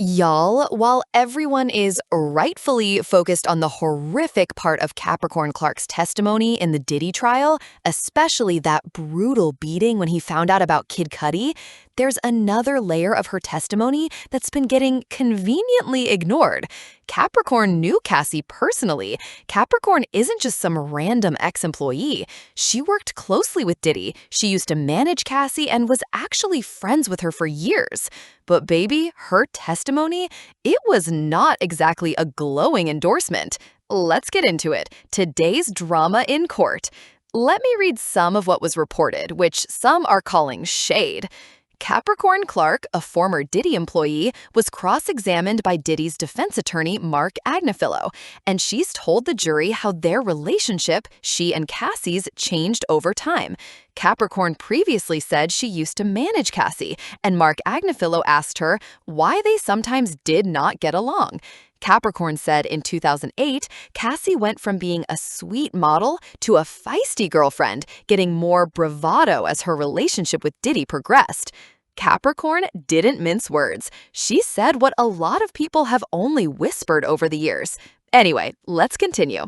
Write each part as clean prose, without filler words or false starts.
Y'all, while everyone is rightfully focused on the horrific part of Capricorn Clark's testimony in the Diddy trial, especially that brutal beating when he found out about Kid Cudi, there's another layer of her testimony that's been getting conveniently ignored. Capricorn knew Cassie personally. Capricorn isn't just some random ex-employee. She worked closely with Diddy. She used to manage Cassie and was actually friends with her for years. But baby, her testimony, it was not exactly a glowing endorsement. Let's get into it. Today's drama in court. Let me read some of what was reported, which some are calling shade. Capricorn Clark, a former Diddy employee, was cross-examined by Diddy's defense attorney, Mark Agnifilo, and she's told the jury how their relationship, she and Cassie's, changed over time. Capricorn previously said she used to manage Cassie, and Mark Agnifilo asked her why they sometimes did not get along. Capricorn said in 2008, Cassie went from being a sweet model to a feisty girlfriend, getting more bravado as her relationship with Diddy progressed. Capricorn didn't mince words. She said what a lot of people have only whispered over the years. Anyway, let's continue.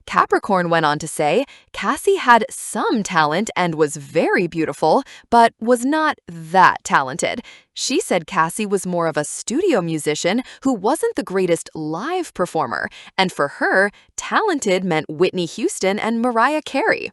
Capricorn went on to say, Cassie had some talent and was very beautiful, but was not that talented. She said Cassie was more of a studio musician who wasn't the greatest live performer, and for her, talented meant Whitney Houston and Mariah Carey.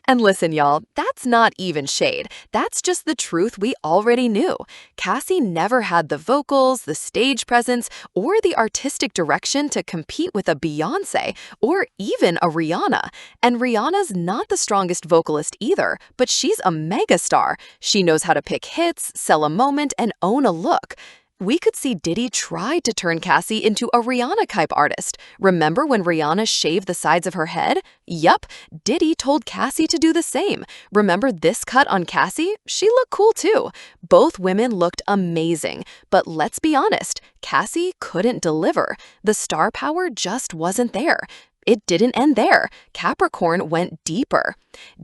And listen, y'all, that's not even shade. That's just the truth we already knew. Cassie never had the vocals, the stage presence, or the artistic direction to compete with a Beyoncé or even a Rihanna. And Rihanna's not the strongest vocalist either, but she's a megastar. She knows how to pick hits, sell a moment, and own a look. We could see Diddy try to turn Cassie into a Rihanna-type artist. Remember when Rihanna shaved the sides of her head? Yup, Diddy told Cassie to do the same. Remember this cut on Cassie? She looked cool too. Both women looked amazing. But let's be honest, Cassie couldn't deliver. The star power just wasn't there. It didn't end there. Capricorn went deeper.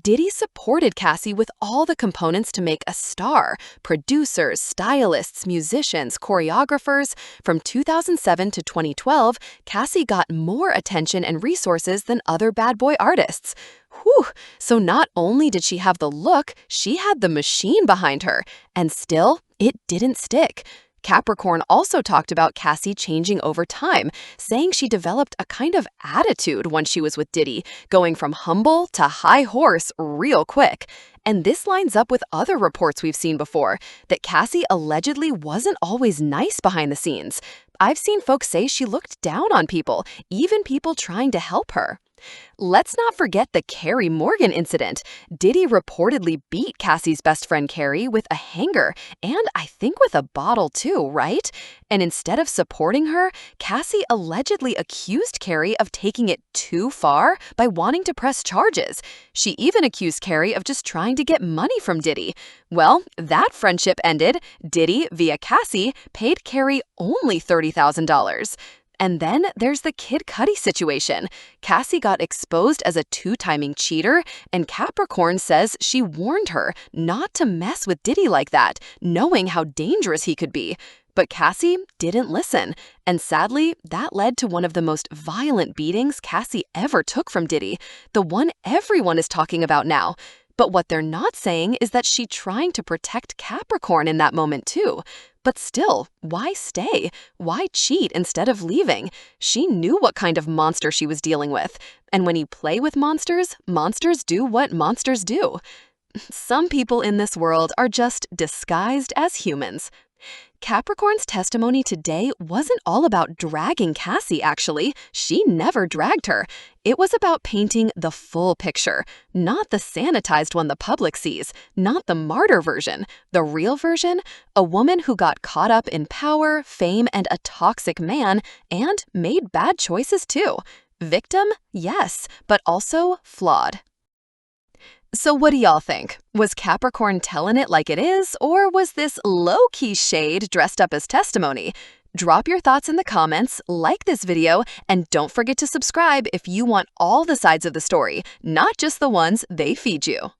Diddy supported Cassie with all the components to make a star: producers, stylists, musicians, choreographers. From 2007 to 2012, Cassie got more attention and resources than other bad boy artists. Whew! So not only did she have the look, she had the machine behind her. And still, it didn't stick. Capricorn also talked about Cassie changing over time, saying she developed a kind of attitude when she was with Diddy, going from humble to high horse real quick. And this lines up with other reports we've seen before, that Cassie allegedly wasn't always nice behind the scenes. I've seen folks say she looked down on people, even people trying to help her. Let's not forget the Carrie Morgan incident. Diddy reportedly beat Cassie's best friend Carrie with a hanger, and I think with a bottle too, right? And instead of supporting her, Cassie allegedly accused Carrie of taking it too far by wanting to press charges. She even accused Carrie of just trying to get money from Diddy. Well, that friendship ended. Diddy, via Cassie, paid Carrie only $30,000. And then there's the Kid Cudi situation. Cassie got exposed as a two-timing cheater, and Capricorn says she warned her not to mess with Diddy like that, knowing how dangerous he could be. But Cassie didn't listen, and sadly, that led to one of the most violent beatings Cassie ever took from Diddy, the one everyone is talking about now. But what they're not saying is that she trying to protect Capricorn in that moment too. But still, why stay? Why cheat instead of leaving? She knew what kind of monster she was dealing with. And when you play with monsters, monsters do what monsters do. Some people in this world are just disguised as humans. Capricorn's testimony today wasn't all about dragging Cassie, actually. She never dragged her. It was about painting the full picture, not the sanitized one the public sees, not the martyr version. The real version? A woman who got caught up in power, fame, and a toxic man, and made bad choices too. Victim? Yes, but also flawed. So what do y'all think? Was Capricorn telling it like it is, or was this low-key shade dressed up as testimony? Drop your thoughts in the comments, like this video, and don't forget to subscribe if you want all the sides of the story, not just the ones they feed you.